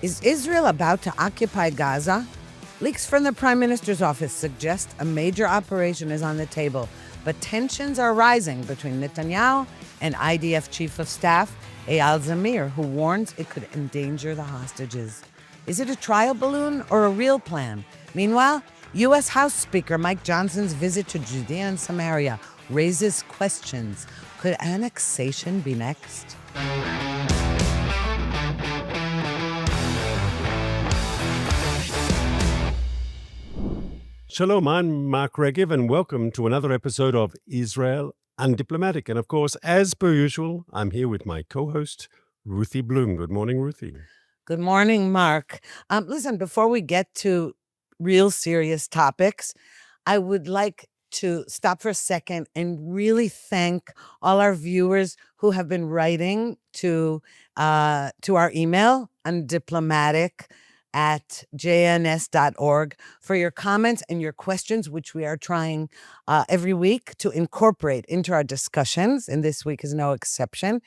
Is Israel about to occupy Gaza? Leaks from the Prime Minister's office suggest a major operation is on the table, but tensions are rising between Netanyahu and IDF Chief of Staff Eyal Zamir, who warns it could endanger the hostages. Is it a trial balloon or a real plan? Meanwhile, U.S. House Speaker Mike Johnson's visit to Judea and Samaria raises questions. Could annexation be next? Shalom, I'm Mark Regev, and welcome to another episode of Israel Undiplomatic. And of course, as per usual, I'm here with my co-host, Ruthie Blum. Good morning, Ruthie. Good morning, Mark. Listen, before we get to real serious topics, I would like to stop for a second and really thank all our viewers who have been writing to our email, undiplomatic@jns.org, for your comments and your questions, which we are trying every week to incorporate into our discussions, and this week is no exception.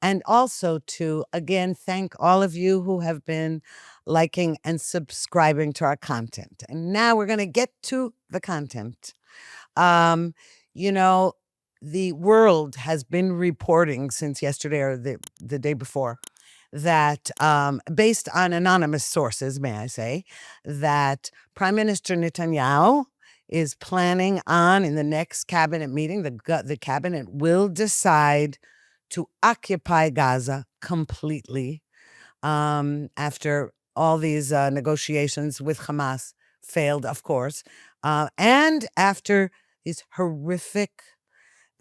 And also to, again, thank all of you who have been liking and subscribing to our content. And now we're going to get to the content. The world has been reporting since yesterday or the day before that, based on anonymous sources, may I say, that Prime Minister Netanyahu is planning on, in the next cabinet meeting, the cabinet will decide to occupy Gaza completely after all these negotiations with Hamas failed, of course, and after these horrific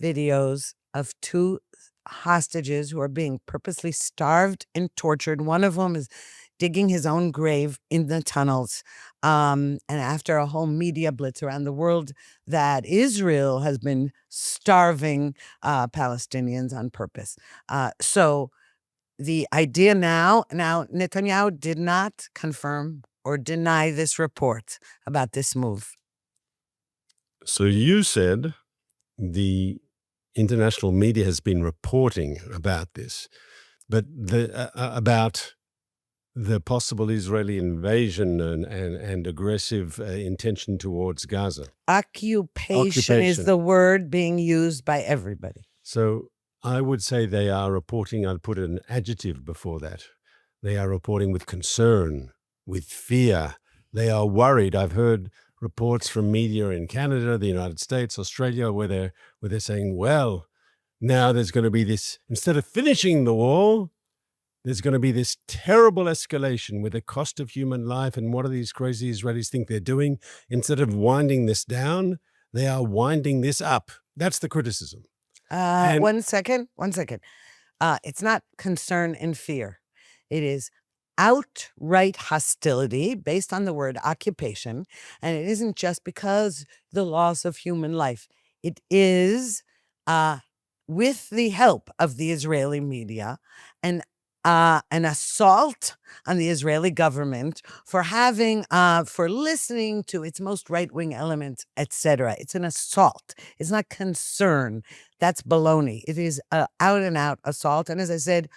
videos of two hostages who are being purposely starved and tortured. One of them is digging his own grave in the tunnels. And after a whole media blitz around the world that Israel has been starving Palestinians on purpose. So the idea now Netanyahu did not confirm or deny this report about this move. So you said the international media has been reporting about this, but about the possible Israeli invasion and aggressive intention towards Gaza. Occupation is the word being used by everybody. So I would say they are reporting, I'd put an adjective before that. They are reporting with concern, with fear. They are worried. I've heard reports from media in Canada, the United States, Australia, where they're saying, well, now there's going to be this, instead of finishing the war, there's going to be this terrible escalation with the cost of human life. And what do these crazy Israelis think they're doing? Instead of winding this down, they are winding this up. That's the criticism. One second. It's not concern and fear. It is outright hostility based on the word occupation. And it isn't just because the loss of human life. It is, with the help of the Israeli media, an assault on the Israeli government for listening to its most right-wing elements, etc. It's an assault. It's not concern. That's baloney. It is an out-and-out assault. And as I said,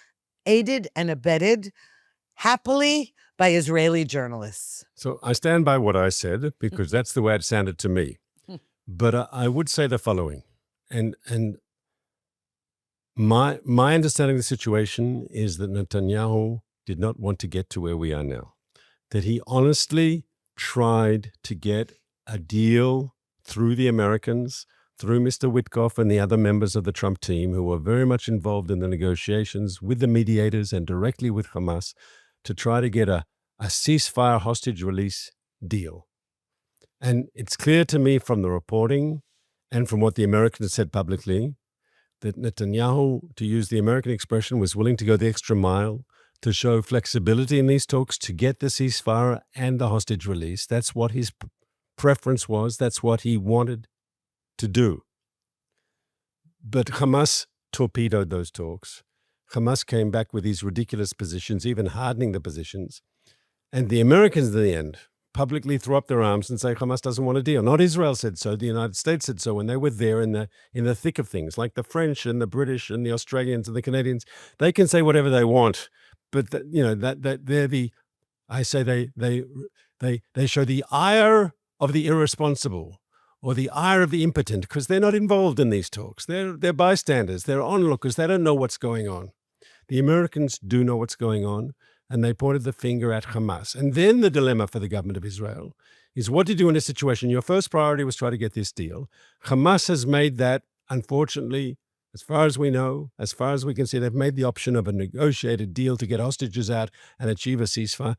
aided and abetted happily by Israeli journalists. So I stand by what I said because that's the way it sounded to me. But I would say the following, and my understanding of the situation is that Netanyahu did not want to get to where we are now, that he honestly tried to get a deal through the Americans, through Mr. Witkoff and the other members of the Trump team who were very much involved in the negotiations with the mediators and directly with Hamas to try to get a ceasefire hostage release deal. And it's clear to me from the reporting and from what the Americans said publicly that Netanyahu, to use the American expression, was willing to go the extra mile to show flexibility in these talks to get the ceasefire and the hostage release. That's what his preference was. That's what he wanted to do. But Hamas torpedoed those talks. Hamas came back with these ridiculous positions, even hardening the positions. And the Americans, in the end, publicly threw up their arms and say Hamas doesn't want a deal. Not Israel said so. The United States said so when they were there in the thick of things, like the French and the British and the Australians and the Canadians. They can say whatever they want, but they're the I say they show the ire of the irresponsible or the ire of the impotent because they're not involved in these talks. They're bystanders. They're onlookers. They don't know what's going on. The Americans do know what's going on, and they pointed the finger at Hamas. And then the dilemma for the government of Israel is what to do in a situation. Your first priority was try to get this deal. Hamas has made that, unfortunately, as far as we know, as far as we can see, they've made the option of a negotiated deal to get hostages out and achieve a ceasefire.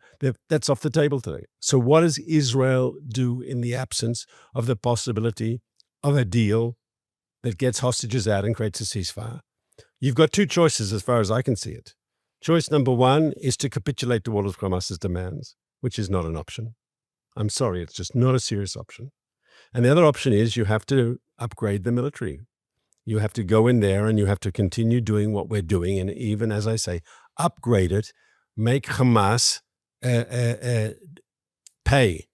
That's off the table today. So what does Israel do in the absence of the possibility of a deal that gets hostages out and creates a ceasefire? You've got two choices as far as I can see it. Choice number one is to capitulate to all of Hamas's demands, which is not an option. I'm sorry, it's just not a serious option. And the other option is you have to upgrade the military. You have to go in there and you have to continue doing what we're doing and even, as I say, upgrade it, make Hamas pay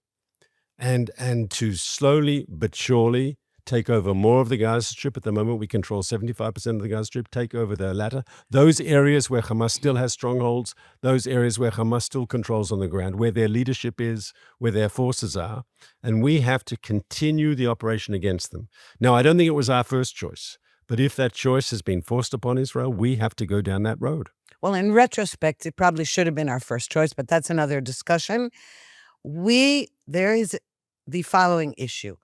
and to slowly but surely take over more of the Gaza Strip. At the moment, we control 75% of the Gaza Strip, take over the latter. Those areas where Hamas still has strongholds, those areas where Hamas still controls on the ground, where their leadership is, where their forces are. And we have to continue the operation against them. Now, I don't think it was our first choice, but if that choice has been forced upon Israel, we have to go down that road. Well, in retrospect, it probably should have been our first choice, but that's another discussion. There is the following issue.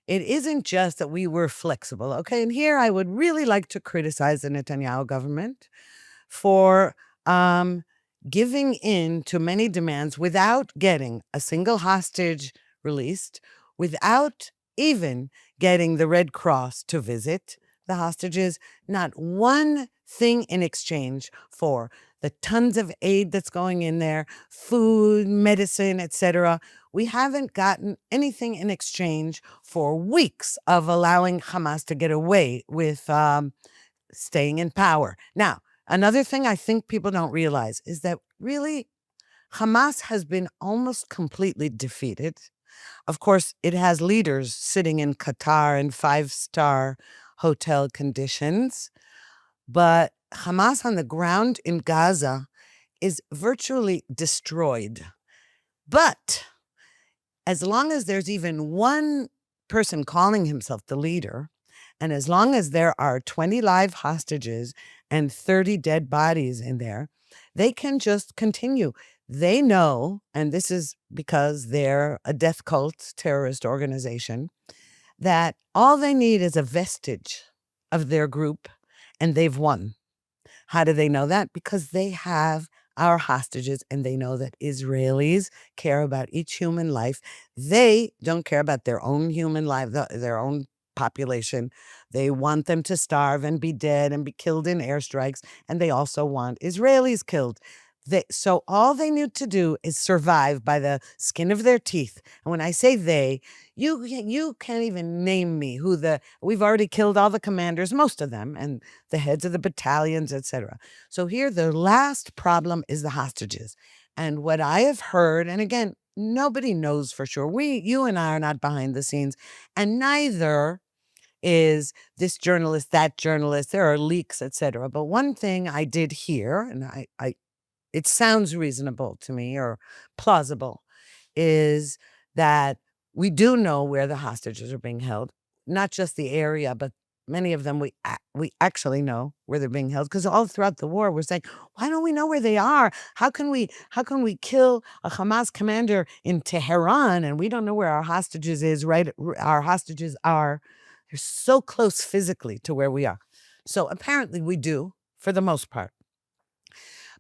It isn't just that we were flexible, okay? And here I would really like to criticize the Netanyahu government for giving in to many demands without getting a single hostage released, without even getting the Red Cross to visit the hostages, not one thing in exchange for the tons of aid that's going in there, food, medicine, etc. We haven't gotten anything in exchange for weeks of allowing Hamas to get away with staying in power. Now, another thing I think people don't realize is that really Hamas has been almost completely defeated. Of course, it has leaders sitting in Qatar in 5-star hotel conditions, but Hamas on the ground in Gaza is virtually destroyed. But as long as there's even one person calling himself the leader, and as long as there are 20 live hostages and 30 dead bodies in there, they can just continue. They know, and this is because they're a death cult terrorist organization, that all they need is a vestige of their group, and they've won. How do they know that? Because they have our hostages, and they know that Israelis care about each human life. They don't care about their own human life, their own population. They want them to starve and be dead and be killed in airstrikes, and they also want Israelis killed. So all they need to do is survive by the skin of their teeth. And when I say they, you can't even name me we've already killed all the commanders, most of them, and the heads of the battalions, etc. So here, the last problem is the hostages. And what I have heard, and again, nobody knows for sure. You and I are not behind the scenes, and neither is this journalist, that journalist. There are leaks, etc. But one thing I did hear, and it sounds reasonable to me or plausible, is that we do know where the hostages are being held, not just the area, but many of them we actually know where they're being held, because all throughout the war we're saying, why don't we know where they are? How can we kill a Hamas commander in Tehran and we don't know where our hostages is, right? Our hostages are, they're so close physically to where we are. So apparently we do, for the most part.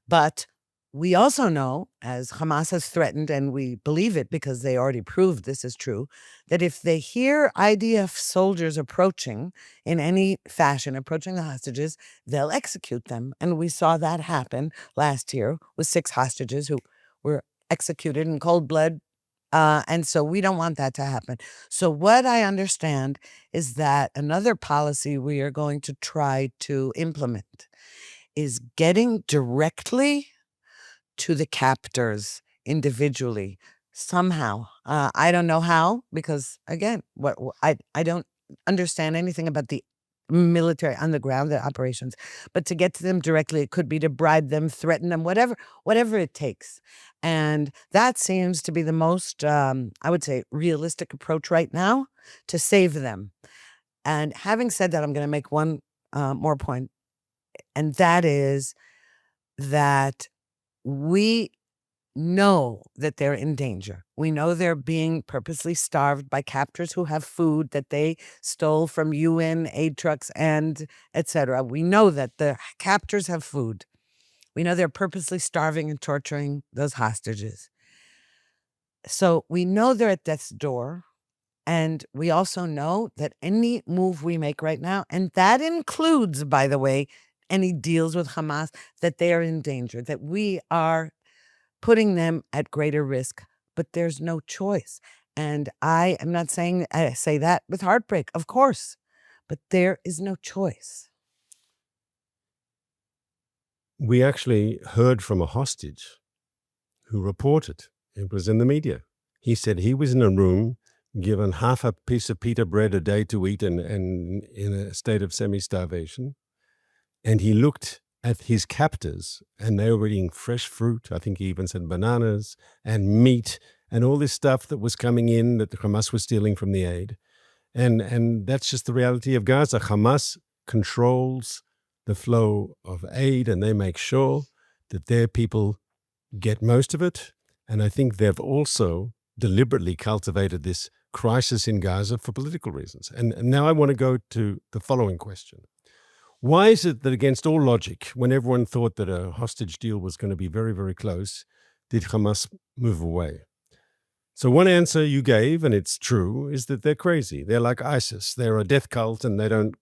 But we also know, as Hamas has threatened, and we believe it because they already proved this is true, that if they hear IDF soldiers approaching in any fashion, approaching the hostages, they'll execute them. And we saw that happen last year with 6 hostages who were executed in cold blood. And so we don't want that to happen. So what I understand is that another policy we are going to try to implement is getting directly to the captors individually somehow. I don't know how, because again, I don't understand anything about the military on the ground, the operations. But to get to them directly, it could be to bribe them, threaten them, whatever it takes. And that seems to be the most, I would say, realistic approach right now to save them. And having said that, I'm going to make one more point, and that is that we know that they're in danger. We know they're being purposely starved by captors who have food that they stole from UN aid trucks and etc. We know that the captors have food. We know they're purposely starving and torturing those hostages. So we know they're at death's door. And we also know that any move we make right now, and that includes, by the way, any deals with Hamas, that they are in danger, that we are putting them at greater risk, but there's no choice. And I am not saying, I say that with heartbreak, of course, but there is no choice. We actually heard from a hostage who reported, it was in the media. He said he was in a room given half a piece of pita bread a day to eat and in a state of semi-starvation. And he looked at his captors and they were eating fresh fruit. I think he even said bananas and meat and all this stuff that was coming in that the Hamas was stealing from the aid. And that's just the reality of Gaza. Hamas controls the flow of aid and they make sure that their people get most of it. And I think they've also deliberately cultivated this crisis in Gaza for political reasons. And now I want to go to the following question. Why is it that against all logic, when everyone thought that a hostage deal was going to be very, very close, did Hamas move away? So one answer you gave, and it's true, is that they're crazy. They're like ISIS. They're a death cult and they don't,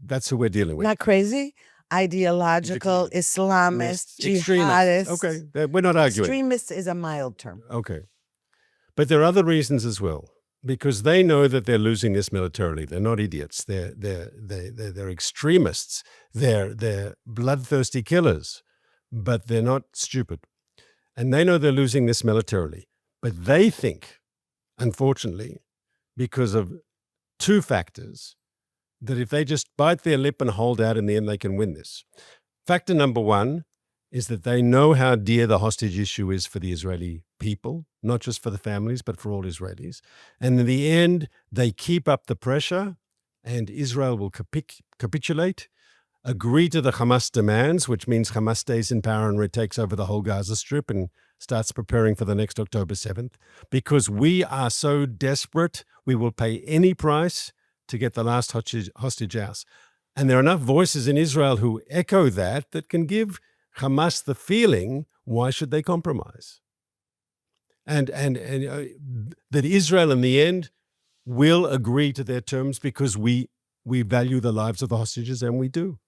that's who we're dealing with. Not crazy? Ideological, Islamist, jihadist. Okay, we're not arguing. Extremist is a mild term. Okay. But there are other reasons as well, because they know that they're losing this militarily. They're not idiots. They're extremists. They're bloodthirsty killers, but they're not stupid. And they know they're losing this militarily. But they think, unfortunately, because of two factors, that if they just bite their lip and hold out in the end, they can win this. Factor number one is that they know how dear the hostage issue is for the Israeli people, not just for the families, but for all Israelis. And in the end, they keep up the pressure and Israel will capitulate, agree to the Hamas demands, which means Hamas stays in power and retakes over the whole Gaza Strip and starts preparing for the next October 7th. Because we are so desperate, we will pay any price to get the last hostage out. And there are enough voices in Israel who echo that can give Hamas the feeling, why should they compromise? And that Israel in the end will agree to their terms because we value the lives of the hostages, and we do.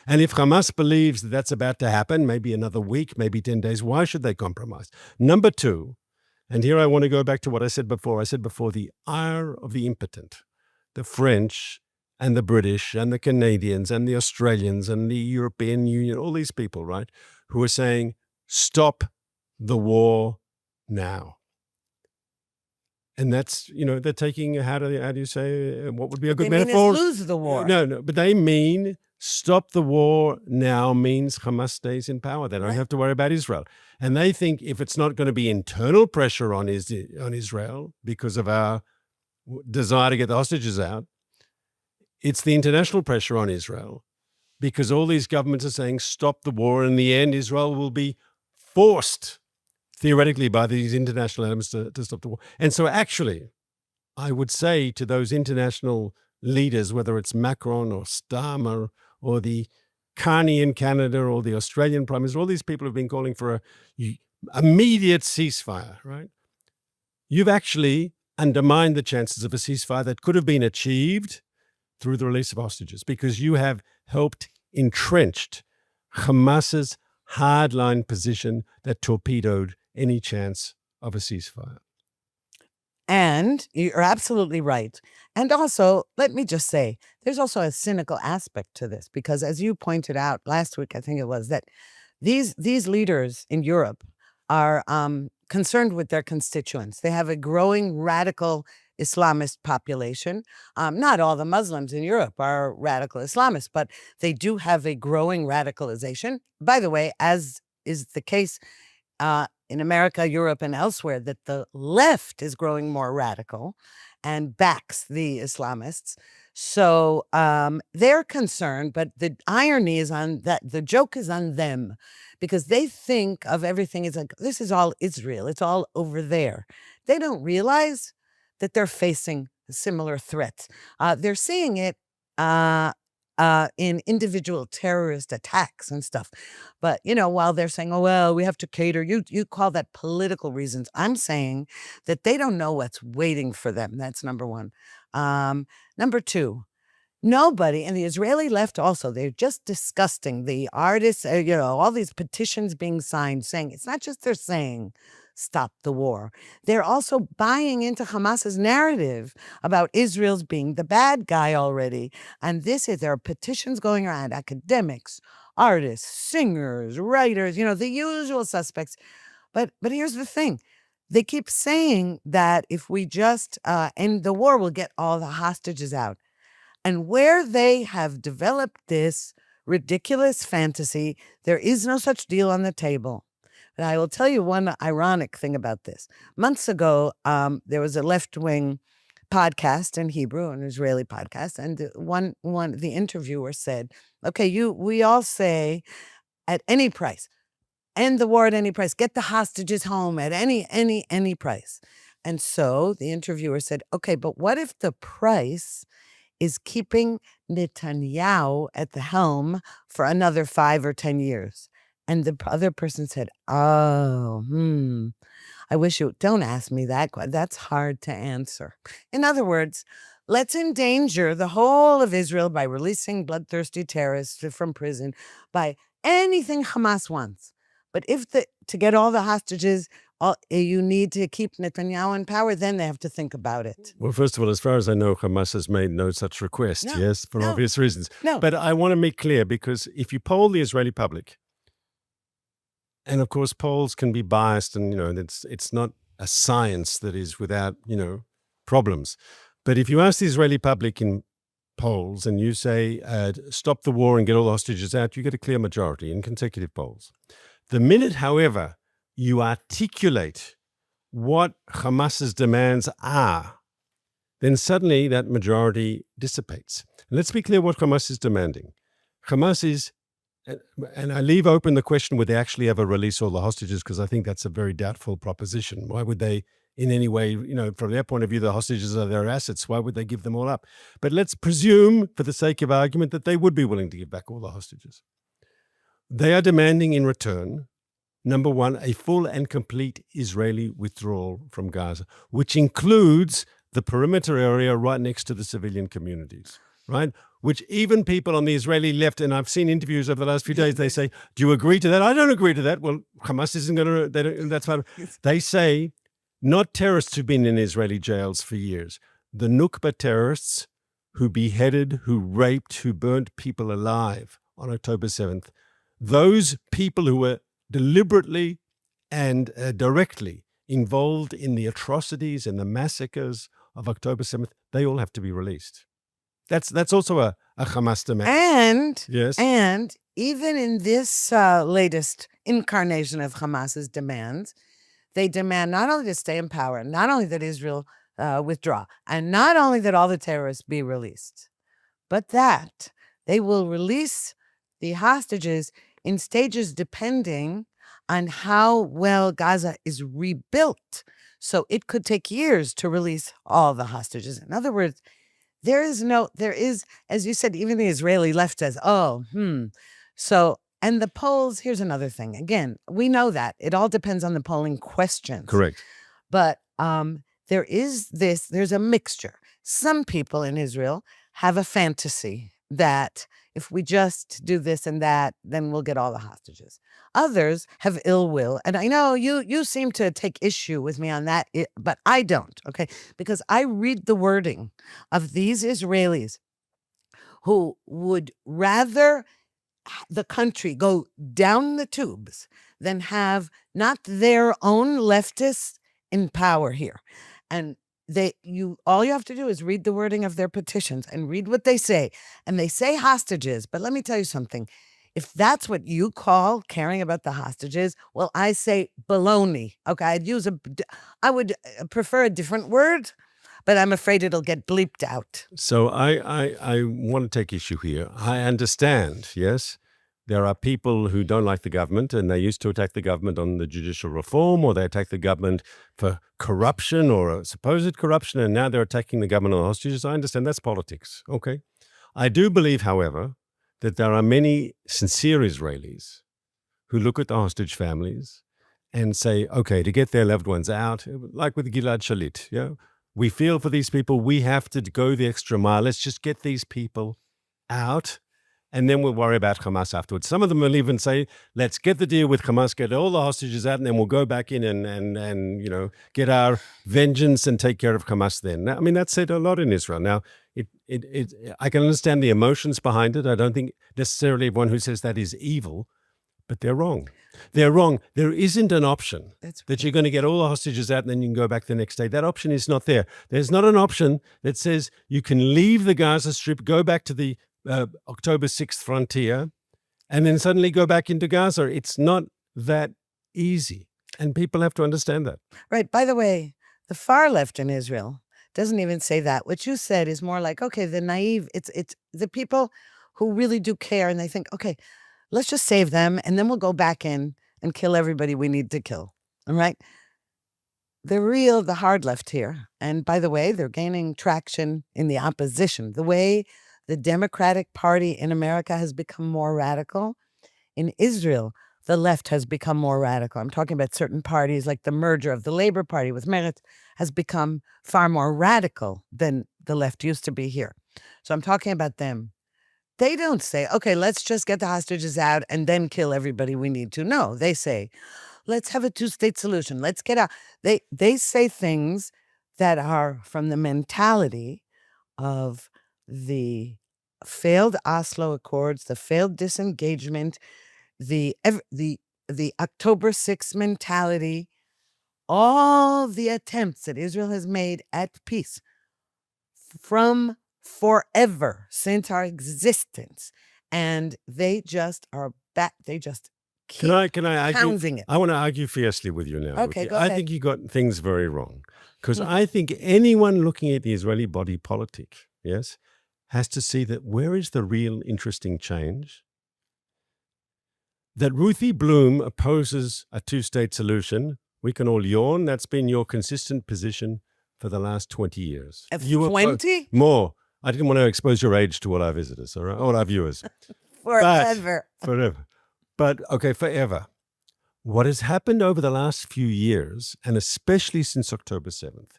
And if Hamas believes that that's about to happen, maybe another week, maybe 10 days, why should they compromise? Number two, and here I want to go back to what I said before. I said before, the ire of the impotent, the French and the British and the Canadians and the Australians and the European Union, all these people, right, who are saying, stop the war now. And that's, they're taking, how do you say, what would be a good metaphor? They mean lose the war. No, but they mean stop the war now means Hamas stays in power. They don't have to worry about Israel. And they think if it's not going to be internal pressure on Israel because of our desire to get the hostages out, it's the international pressure on Israel because all these governments are saying stop the war. And in the end, Israel will be forced, theoretically, by these international elements to stop the war. And so actually, I would say to those international leaders, whether it's Macron or Starmer or the Carney in Canada or the Australian Prime Minister, all these people have been calling for an immediate ceasefire, right? You've actually undermined the chances of a ceasefire that could have been achieved through the release of hostages because you have helped entrenched Hamas's hardline position that torpedoed any chance of a ceasefire. And you're absolutely right. And also, let me just say, there's also a cynical aspect to this because as you pointed out last week, I think it was, that these leaders in Europe are concerned with their constituents. They have a growing radical Islamist population. Not all the Muslims in Europe are radical Islamists, but they do have a growing radicalization. By the way, as is the case in America, Europe, and elsewhere, that the left is growing more radical and backs the Islamists. So they're concerned, but the irony is on that the joke is on them because they think of everything as like, this is all Israel, it's all over there. They don't realize that they're facing similar threats. They're seeing it in individual terrorist attacks and stuff. But, while they're saying, oh, well, we have to cater, you call that political reasons. I'm saying that they don't know what's waiting for them. That's number one. Number two, nobody, and the Israeli left also, they're just disgusting. The artists, all these petitions being signed saying, it's not just they're saying, stop the war. They're also buying into Hamas's narrative about Israel's being the bad guy already. And there are petitions going around, academics, artists, singers, writers, the usual suspects. But here's the thing. They keep saying that if we just end the war, we'll get all the hostages out. And where they have developed this ridiculous fantasy, there is no such deal on the table. But I will tell you one ironic thing about this. Months ago, there was a left-wing podcast in Hebrew, an Israeli podcast, and the interviewer said, "Okay, we all say at any price, end the war at any price, get the hostages home at any price." And so the interviewer said, "Okay, but what if the price is keeping Netanyahu at the helm for another 5 or 10 years?" And the other person said, "Oh, I wish you don't ask me that. That's hard to answer." In other words, let's endanger the whole of Israel by releasing bloodthirsty terrorists from prison, by anything Hamas wants. But to get all the hostages, you need to keep Netanyahu in power, then they have to think about it. Well, first of all, as far as I know, Hamas has made no such request, yes, for obvious reasons. No. But I want to make clear, because if you poll the Israeli public, and of course polls can be biased, and it's not a science that is without problems. But if you ask the Israeli public in polls and you say stop the war and get all the hostages out, you get a clear majority in consecutive polls. The minute, however, you articulate what Hamas's demands are, then suddenly that majority dissipates. And let's be clear what Hamas is demanding. Hamas is, and I leave open the question, would they actually ever release all the hostages? Because I think that's a very doubtful proposition. Why would they in any way, from their point of view, the hostages are their assets. Why would they give them all up? But let's presume, for the sake of argument, that they would be willing to give back all the hostages. They are demanding in return, number one, a full and complete Israeli withdrawal from Gaza, which includes the perimeter area right next to the civilian communities, right? Which even people on the Israeli left, and I've seen interviews over the last few days, they say, do you agree to that? I don't agree to that. Well, Hamas isn't going to, that's fine. They say, not terrorists who've been in Israeli jails for years, the Nukba terrorists who beheaded, who raped, who burnt people alive on October 7th, those people who were deliberately and directly involved in the atrocities and the massacres of October 7th, they all have to be released. That's also a Hamas demand. And, yes. And even in this latest incarnation of Hamas's demands, they demand not only to stay in power, not only that Israel withdraw, and not only that all the terrorists be released, but that they will release the hostages in stages depending on how well Gaza is rebuilt. So it could take years to release all the hostages. In other words, there is, as you said, even the Israeli left says, So, and the polls, here's another thing. Again, we know that. It all depends on the polling questions. Correct. But there's a mixture. Some people in Israel have a fantasy that if we just do this and that, then we'll get all the hostages. Others have ill will. And I know you seem to take issue with me on that, but I don't, okay? Because I read the wording of these Israelis who would rather the country go down the tubes than have not their own leftists in power here. And all you have to do is read the wording of their petitions and read what they say. And they say hostages, but let me tell you something. If that's what you call caring about the hostages, well, I say baloney. Okay, I would prefer a different word, but I'm afraid it'll get bleeped out. So I want to take issue here. I understand, yes, there are people who don't like the government and they used to attack the government on the judicial reform, or they attack the government for corruption or supposed corruption, and now they're attacking the government on hostages. I understand that's politics. Okay. I do believe, however, that there are many sincere Israelis who look at the hostage families and say, okay, to get their loved ones out, like with Gilad Shalit, yeah, we feel for these people, we have to go the extra mile. Let's just get these people out, and then we'll worry about Hamas afterwards. Some of them will even say, let's get the deal with Hamas, get all the hostages out, and then we'll go back in and get our vengeance and take care of Hamas then. Now, I mean, that's said a lot in Israel. Now, I can understand the emotions behind it. I don't think necessarily everyone who says that is evil, but they're wrong. They're wrong. There isn't an option that you're going to get all the hostages out and then you can go back the next day. That option is not there. There's not an option that says you can leave the Gaza Strip, go back to the October 6th frontier, and then suddenly go back into Gaza. It's not that easy. And people have to understand that. Right. By the way, the far left in Israel doesn't even say that. What you said is more like, okay, the naive, it's the people who really do care, and they think, okay, let's just save them, and then we'll go back in and kill everybody we need to kill. All right? The hard left here, and by the way, they're gaining traction in the opposition. The way the Democratic Party in America has become more radical, in Israel, the left has become more radical. I'm talking about certain parties, like the merger of the Labor Party with Meretz has become far more radical than the left used to be here. So I'm talking about them. They don't say, okay, let's just get the hostages out and then kill everybody we need to. No, they say, let's have a two-state solution. Let's get out. They say things that are from the mentality of the failed Oslo Accords, the failed disengagement, the October 6th mentality, all the attempts that Israel has made at peace from forever since our existence, and they just are back. They just keep Can I argue? pounding it. I want to argue fiercely with you now. Okay, Ruthie. go I ahead. think you got things very wrong, because I think anyone looking at the Israeli body politic, yes, has to see that where is the real interesting change? That Ruthie Blum opposes a two-state solution. We can all yawn. That's been your consistent position for the last 20 years. 20? More. I didn't want to expose your age to all our visitors, all right? All our viewers. Forever. Forever. But, okay, forever. What has happened over the last few years, and especially since October 7th,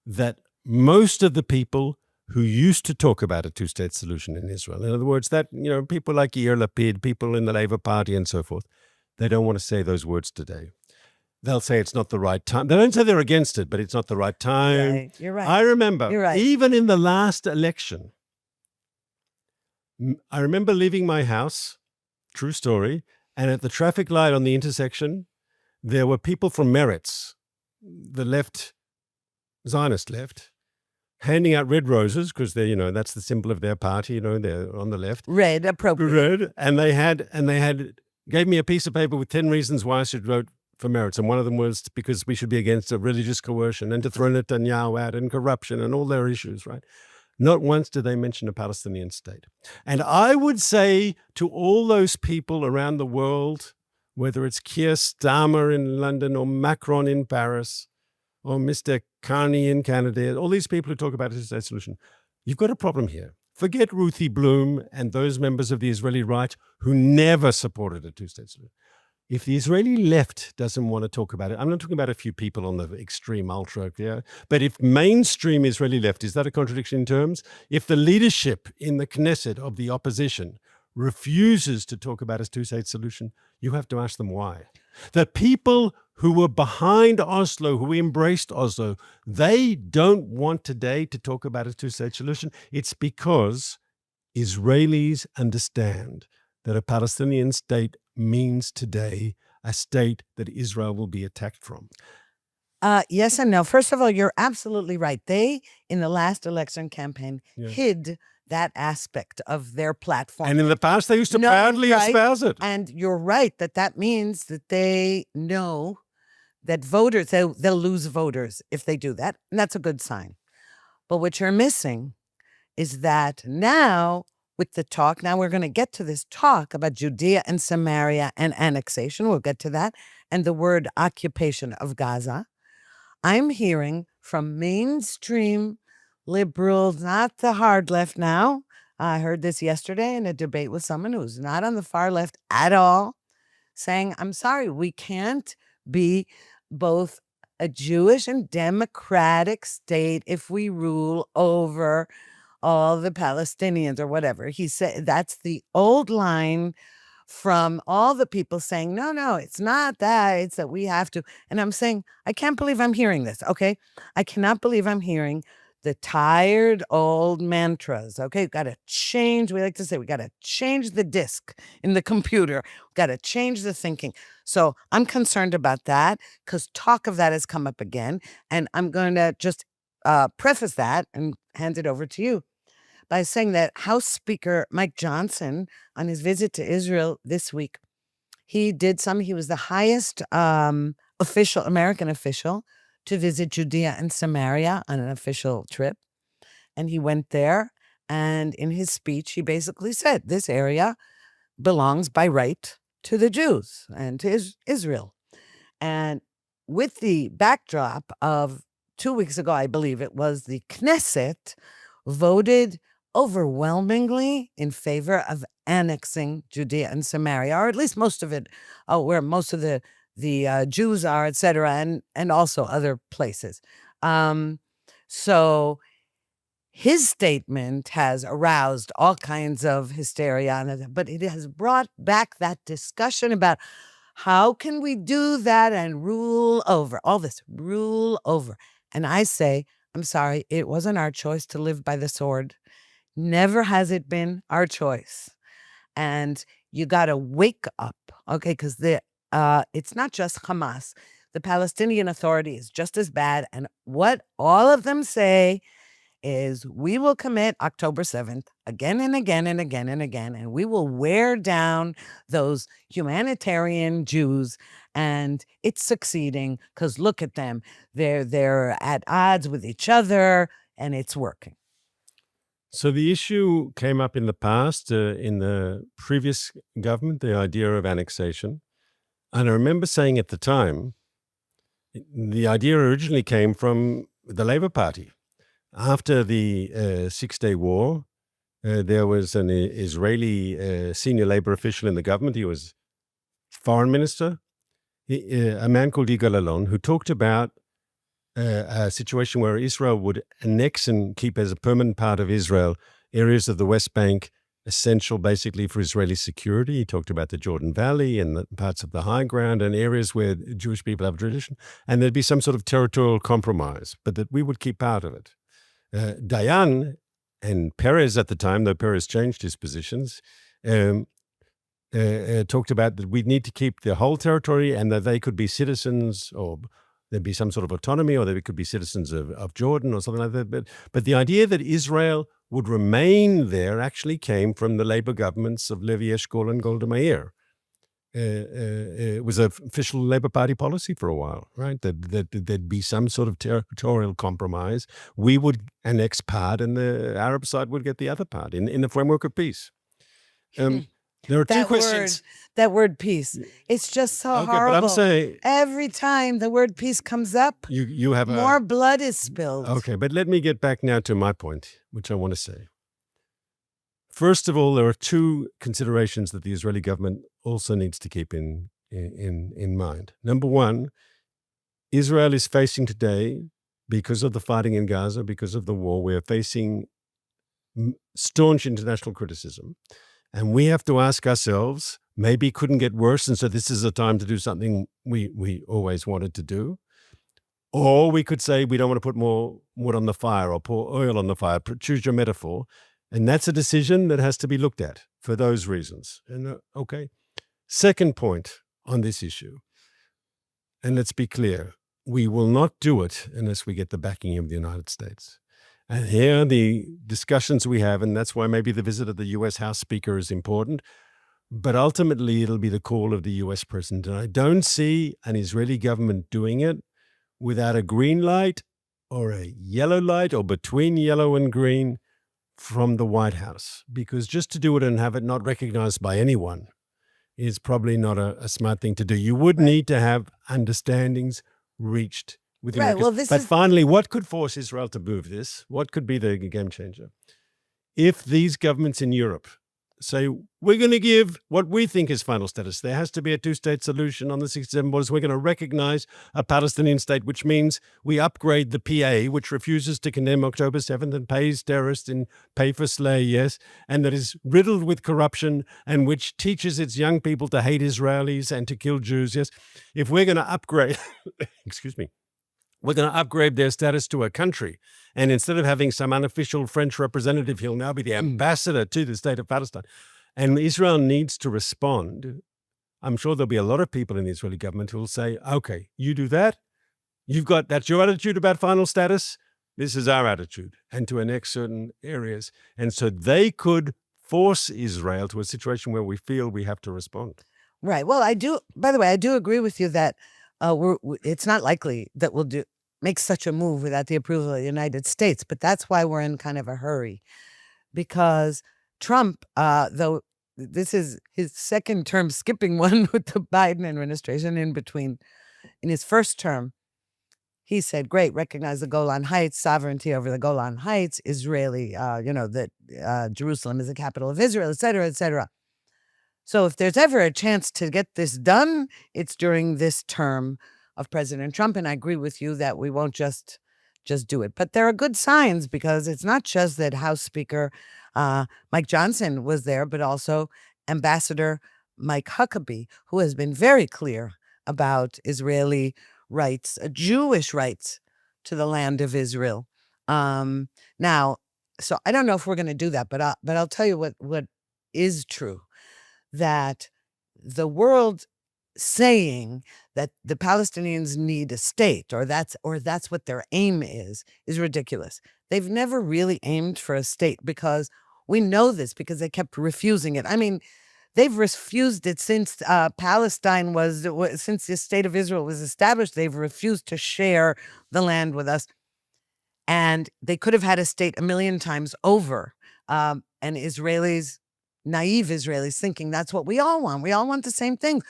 that most of the people who used to talk about a two-state solution in Israel, in other words, that, people like Yair Lapid, people in the Labour Party and so forth, they don't want to say those words today. They'll say it's not the right time. They don't say they're against it, but it's not the right time. Right. You're right. I remember, You're right. even in the last election, I remember leaving my house, true story, and at the traffic light on the intersection, there were people from Meretz, the left, Zionist left, handing out red roses because they're, that's the symbol of their party, they're on the left. Red, appropriate. Red, and they had gave me a piece of paper with 10 reasons why I should vote for Meretz, and one of them was because we should be against religious coercion and to throw Netanyahu out and corruption and all their issues, right? Not once did they mention a Palestinian state. And I would say to all those people around the world, whether it's Keir Starmer in London or Macron in Paris or Mr. Carney in Canada, all these people who talk about a two-state solution, you've got a problem here. Forget Ruthie Blum and those members of the Israeli right who never supported a two-state solution. If the Israeli left doesn't want to talk about it, I'm not talking about a few people on the extreme ultra, yeah, but if mainstream Israeli left, is that a contradiction in terms? If the leadership in the Knesset of the opposition refuses to talk about a two-state solution, you have to ask them why. The people who were behind Oslo, who embraced Oslo, they don't want today to talk about a two-state solution. It's because Israelis understand that a Palestinian state means today a state that Israel will be attacked from. Yes and no. First of all, you're absolutely right. They, in the last election campaign, Yeah. hid that aspect of their platform. And in the past, they used to No, proudly right. espouse it. And you're right that means that they know that voters, they'll lose voters if they do that. And that's a good sign. But what you're missing is that now, with the talk, now we're going to get to this talk about Judea and Samaria and annexation. We'll get to that. And the word occupation of Gaza. I'm hearing from mainstream liberals, not the hard left now. I heard this yesterday in a debate with someone who's not on the far left at all, saying, I'm sorry, we can't be both a Jewish and democratic state if we rule over all the Palestinians or whatever. He said that's the old line from all the people saying, no, it's not that. It's that we have to. And I'm saying, I can't believe I'm hearing this. Okay. I cannot believe I'm hearing the tired old mantras. Okay. We got to change. We like to say, we got to change the disk in the computer. We got to change the thinking. So I'm concerned about that because talk of that has come up again. And I'm going to just preface that and hand it over to you by saying that House Speaker Mike Johnson, on his visit to Israel this week, he was the highest American official to visit Judea and Samaria on an official trip. And he went there, and in his speech, he basically said, this area belongs by right to the Jews and to Israel. And with the backdrop of 2 weeks ago, I believe it was, the Knesset voted overwhelmingly in favor of annexing Judea and Samaria, or at least most of it, where most of the Jews are, et cetera, and also other places. So his statement has aroused all kinds of hysteria, but it has brought back that discussion about how can we do that and rule over all this, rule over. And I say, I'm sorry, it wasn't our choice to live by the sword. Never has it been our choice. And you got to wake up, okay? Because it's not just Hamas. The Palestinian Authority is just as bad. And what all of them say is, we will commit October 7th again and again and again and again, and we will wear down those humanitarian Jews. And it's succeeding because look at them. They're at odds with each other, and it's working. So the issue came up in the past, in the previous government, the idea of annexation. And I remember saying at the time, the idea originally came from the Labour Party. After the Six-Day War, there was an Israeli senior Labour official in the government. He was foreign minister, a man called Yigal Allon, who talked about a situation where Israel would annex and keep as a permanent part of Israel areas of the West Bank, essential basically for Israeli security. He talked about the Jordan Valley and the parts of the high ground and areas where Jewish people have a tradition. And there'd be some sort of territorial compromise, but that we would keep part of it. Dayan and Perez at the time, though Perez changed his positions, talked about that we'd need to keep the whole territory and that they could be citizens, or there'd be some sort of autonomy, or they could be citizens of Jordan or something like that. But the idea that Israel would remain there actually came from the Labour governments of Levi Eshkol and Golda Meir. It was an official Labour Party policy for a while, right? That there'd be some sort of territorial compromise. We would annex part and the Arab side would get the other part in the framework of peace. There are two questions. That word peace. It's just so horrible. But I'm saying, every time the word peace comes up, you have more blood is spilled. Okay, but let me get back now to my point, which I want to say. First of all, there are two considerations that the Israeli government also needs to keep in mind. Number one, Israel is facing today, because of the fighting in Gaza, because of the war, we are facing staunch international criticism. And we have to ask ourselves, maybe it couldn't get worse, and so this is a time to do something we always wanted to do. Or we could say we don't want to put more wood on the fire or pour oil on the fire. Choose your metaphor. And that's a decision that has to be looked at for those reasons. And okay. Second point on this issue, and let's be clear, we will not do it unless we get the backing of the United States. And here are the discussions we have, and that's why maybe the visit of the U.S. House Speaker is important. But ultimately, it'll be the call of the U.S. president. And I don't see an Israeli government doing it without a green light or a yellow light or between yellow and green from the White House. Because just to do it and have it not recognized by anyone is probably not a smart thing to do. You would need to have understandings reached with the Right. Well, Americans. But finally, what could force Israel to move this? What could be the game changer? If these governments in Europe say, we're going to give what we think is final status. There has to be a two-state solution on the 67 borders. We're going to recognize a Palestinian state, which means we upgrade the PA, which refuses to condemn October 7th and pays terrorists and pay for slay, yes, and that is riddled with corruption and which teaches its young people to hate Israelis and to kill Jews, yes. If we're going to upgrade, excuse me, we're going to upgrade their status to a country. And instead of having some unofficial French representative, he'll now be the ambassador to the state of Palestine. And Israel needs to respond. I'm sure there'll be a lot of people in the Israeli government who will say, okay, you do that. That's your attitude about final status. This is our attitude. And to annex certain areas. And so they could force Israel to a situation where we feel we have to respond. Right. Well, by the way, I do agree with you that it's not likely that we'll make such a move without the approval of the United States. But that's why we're in kind of a hurry, because Trump, though this is his second term, skipping one with the Biden administration in between, in his first term, he said, great, recognize the Golan Heights, sovereignty over the Golan Heights, Israeli, that Jerusalem is the capital of Israel, et cetera, et cetera. So if there's ever a chance to get this done, it's during this term of President Trump. And I agree with you that we won't just do it. But there are good signs, because it's not just that House Speaker Mike Johnson was there, but also Ambassador Mike Huckabee, who has been very clear about Israeli rights, Jewish rights to the land of Israel. Now, so I don't know if we're going to do that, but I'll tell you what is true. That the world saying that the Palestinians need a state, or that's what their aim is ridiculous. They've never really aimed for a state, because we know this, because they kept refusing it. I mean, they've refused it since Palestine since the state of Israel was established. They've refused to share the land with us. And they could have had a state a million times over. And naive Israelis thinking that's what we all want. We all want the same thing.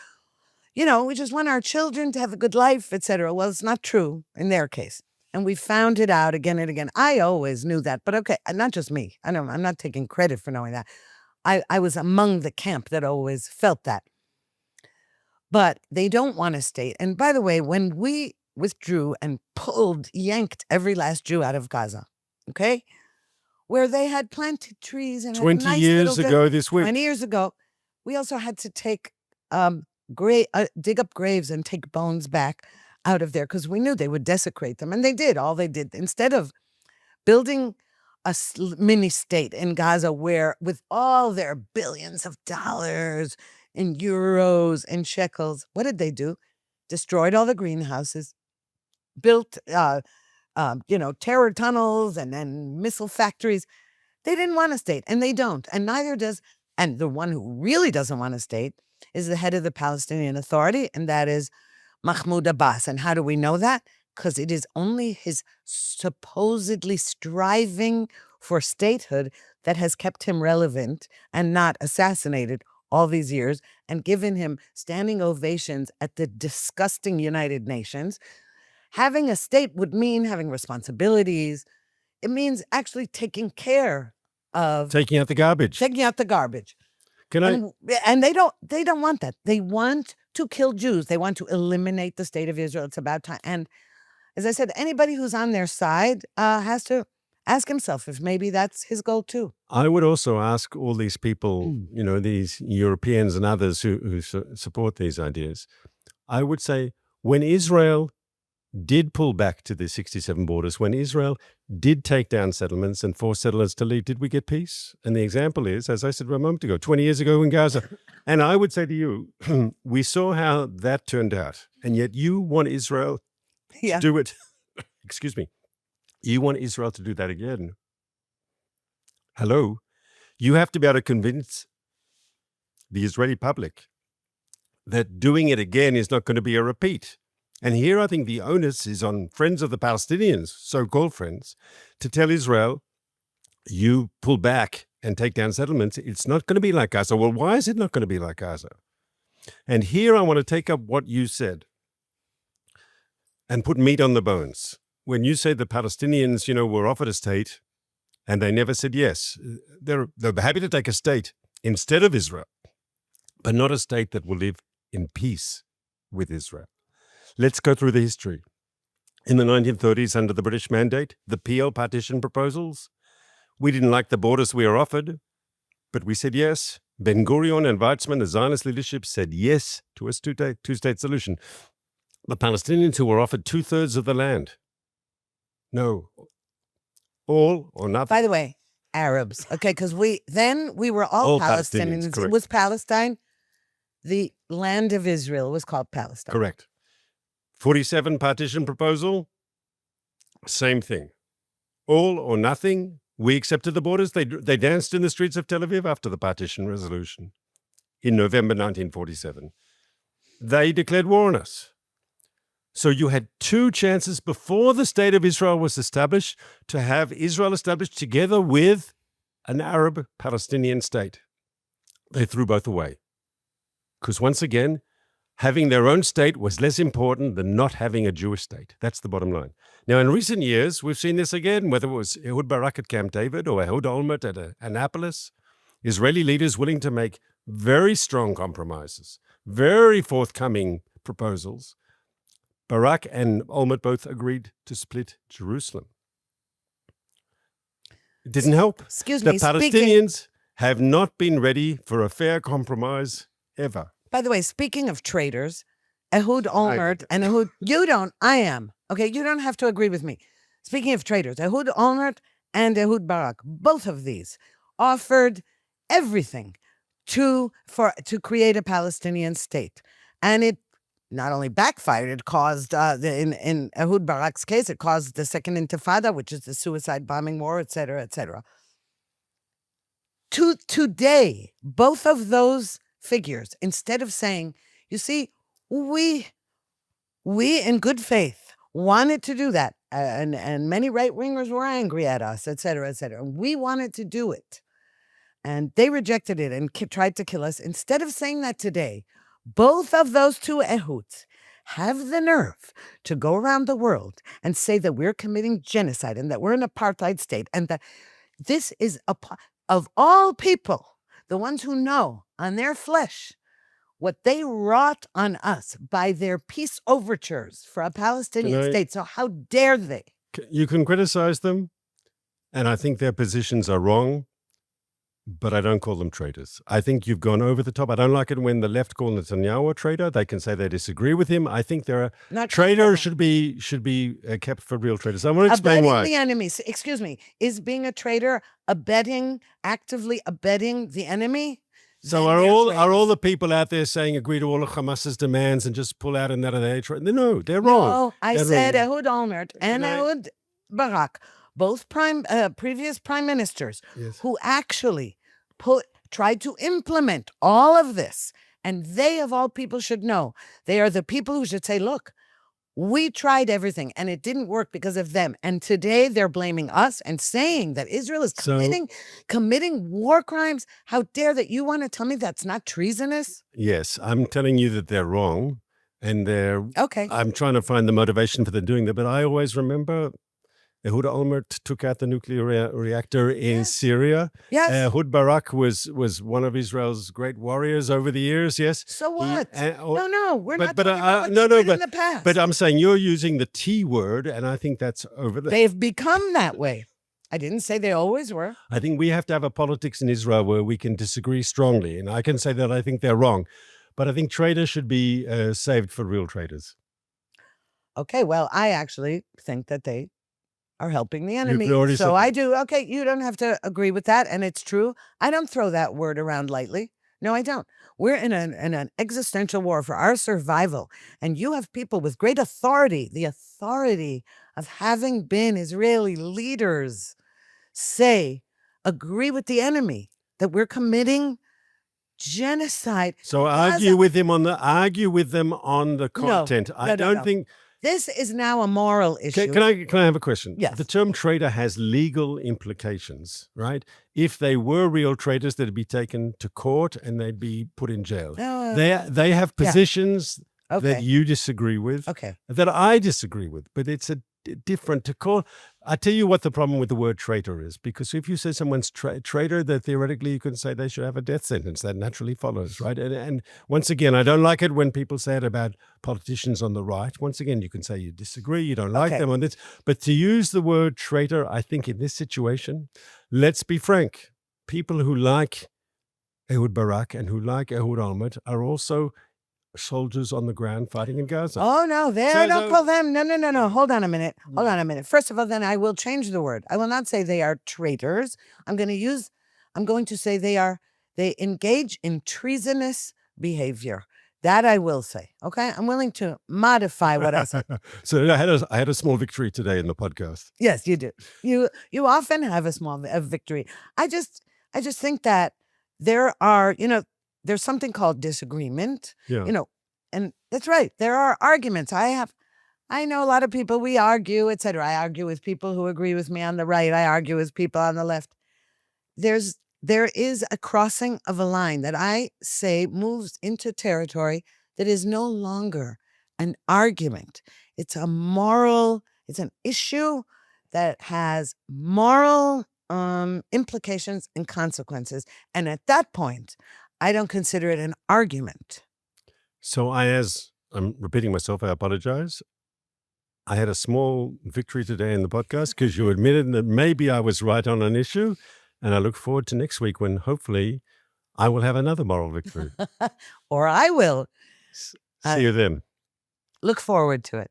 We just want our children to have a good life, etc. Well, it's not true in their case. And we found it out again and again. I always knew that, but okay, not just me. I'm not taking credit for knowing that. I was among the camp that always felt that. But they don't want a state. And by the way, when we withdrew and yanked every last Jew out of Gaza, okay? Where they had planted trees and 20 nice years ago this week. 20 years ago, we also had to take dig up graves and take bones back out of there, because we knew they would desecrate them, and they did. All they did, instead of building a mini state in Gaza, where with all their billions of dollars in euros and shekels, what did they do? Destroyed all the greenhouses, built terror tunnels and then missile factories. They didn't want a state, and they don't. And neither does, and the one who really doesn't want a state is the head of the Palestinian Authority, and that is Mahmoud Abbas. And how do we know that? Because it is only his supposedly striving for statehood that has kept him relevant and not assassinated all these years, and given him standing ovations at the disgusting United Nations. Having a state would mean having responsibilities. It means actually taking care of taking out the garbage. And they don't want that. They want to kill Jews. They want to eliminate the state of Israel. It's about time. And as I said, anybody who's on their side has to ask himself if maybe that's his goal too. I would also ask all these people, these Europeans and others who support these ideas. I would say, when Israel did pull back to the 67 borders, when Israel did take down settlements and force settlers to leave, did we get peace? And the example is, as I said a moment ago, 20 years ago in Gaza. And I would say to you, we saw how that turned out. And yet you want Israel Yeah. do it. Excuse me. You want Israel to do that again? Hello? You have to be able to convince the Israeli public that doing it again is not going to be a repeat. And here I think the onus is on friends of the Palestinians, so-called friends, to tell Israel, you pull back and take down settlements. It's not going to be like Gaza. Well, why is it not going to be like Gaza? And here I want to take up what you said and put meat on the bones. When you say the Palestinians, were offered a state and they never said yes, they're happy to take a state instead of Israel, but not a state that will live in peace with Israel. Let's go through the history. In the 1930s, under the British mandate, the PL partition proposals, we didn't like the borders we were offered, but we said yes. Ben-Gurion and Weizmann, the Zionist leadership, said yes to a two-state solution. The Palestinians who were offered 2/3 of the land. No. All or nothing. By the way, Arabs. Okay, because we were all Palestinians. Correct. It was Palestine. The land of Israel was called Palestine. Correct. 47 partition proposal, same thing. All or nothing. We accepted the borders. They danced in the streets of Tel Aviv after the partition resolution in November 1947. They declared war on us. So you had two chances before the state of Israel was established to have Israel established together with an Arab Palestinian state. They threw both away. Because once again, having their own state was less important than not having a Jewish state. That's the bottom line. Now, in recent years, we've seen this again, whether it was Ehud Barak at Camp David or Ehud Olmert at Annapolis, Israeli leaders willing to make very strong compromises, very forthcoming proposals. Barak and Olmert both agreed to split Jerusalem. It didn't help. Excuse the me. Palestinians have not been ready for a fair compromise ever. By the way, speaking of traitors, Ehud Olmert and Ehud, I am. Okay, you don't have to agree with me. Speaking of traitors, Ehud Olmert and Ehud Barak, both of these offered everything to create a Palestinian state. And it not only backfired, it caused, in Ehud Barak's case, it caused the Second Intifada, which is the suicide bombing war, et cetera, et cetera. Today, both of those figures, instead of saying, you see, we in good faith wanted to do that, and many right-wingers were angry at us, et cetera, et cetera. We wanted to do it, and they rejected it and tried to kill us. Instead of saying that today, both of those two Ehuds have the nerve to go around the world and say that we're committing genocide and that we're an apartheid state and that this is, of all people, the ones who know on their flesh what they wrought on us by their peace overtures for a Palestinian state. So how dare they? You can criticize them, and I think their positions are wrong, but I don't call them traitors. I think you've gone over the top. I don't like it when the left call Netanyahu a traitor. They can say they disagree with him. I think they're traitors should be kept for real traitors. I want to explain why. Abetting the enemies. Excuse me. Is being a traitor actively abetting the enemy? So are all the people out there saying agree to all of Hamas's demands and just pull out and that are they? No, they're wrong. No, I said Ehud Olmert and Ehud Barak, both previous prime ministers, who actually tried to implement all of this. And they, of all people, should know. They are the people who should say, look, we tried everything and it didn't work because of them. And today they're blaming us and saying that Israel is committing war crimes. How dare that? You want to tell me that's not treasonous? Yes, I'm telling you that they're wrong. And I'm trying to find the motivation for them doing that. But I always remember Ehud Olmert took out the nuclear reactor in Syria. Yes. Ehud Barak was one of Israel's great warriors over the years. Yes. So what? No, we're not talking about what they did in the past. But I'm saying you're using the T word, and I think that's over there. They've become that way. I didn't say they always were. I think we have to have a politics in Israel where we can disagree strongly, and I can say that I think they're wrong. But I think traitors should be saved for real traitors. Okay, well, I actually think that they are helping the enemy. So I do. Okay, you don't have to agree with that, and it's true. I don't throw that word around lightly. No, I don't. We're in an existential war for our survival. And you have people with great authority, the authority of having been Israeli leaders, agree with the enemy that we're committing genocide. So Gaza- argue with them on the content. I don't think this is now a moral issue. Can I have a question? Yes. The term traitor has legal implications, right? If they were real traitors, they'd be taken to court and they'd be put in jail. They have positions that you disagree with, that I disagree with, but it's a different to call. I tell you what the problem with the word traitor is, because if you say someone's traitor, that theoretically you can say they should have a death sentence. That naturally follows, right? And once again, I don't like it when people say it about politicians on the right. Once again, you can say you disagree, you don't like them on this. But to use the word traitor, I think in this situation, let's be frank, people who like Ehud Barak and who like Ehud Olmert are also soldiers on the ground fighting in Gaza. Oh, no, don't call them. No. Hold on a minute. First of all, then I will change the word. I will not say they are traitors. I'm going to say they engage in treasonous behavior. That I will say. Okay. I'm willing to modify what I said. So I had a small victory today in the podcast. Yes, you do. You often have a small victory. I just think that there are, there's something called disagreement, and that's right. There are arguments. I know a lot of people, we argue, etc. I argue with people who agree with me on the right. I argue with people on the left. There is a crossing of a line that I say moves into territory that is no longer an argument. It's an issue that has moral implications and consequences. And at that point, I don't consider it an argument. So I'm repeating myself, I apologize. I had a small victory today in the podcast because you admitted that maybe I was right on an issue. And I look forward to next week when hopefully I will have another moral victory. Or I will. See you then. Look forward to it.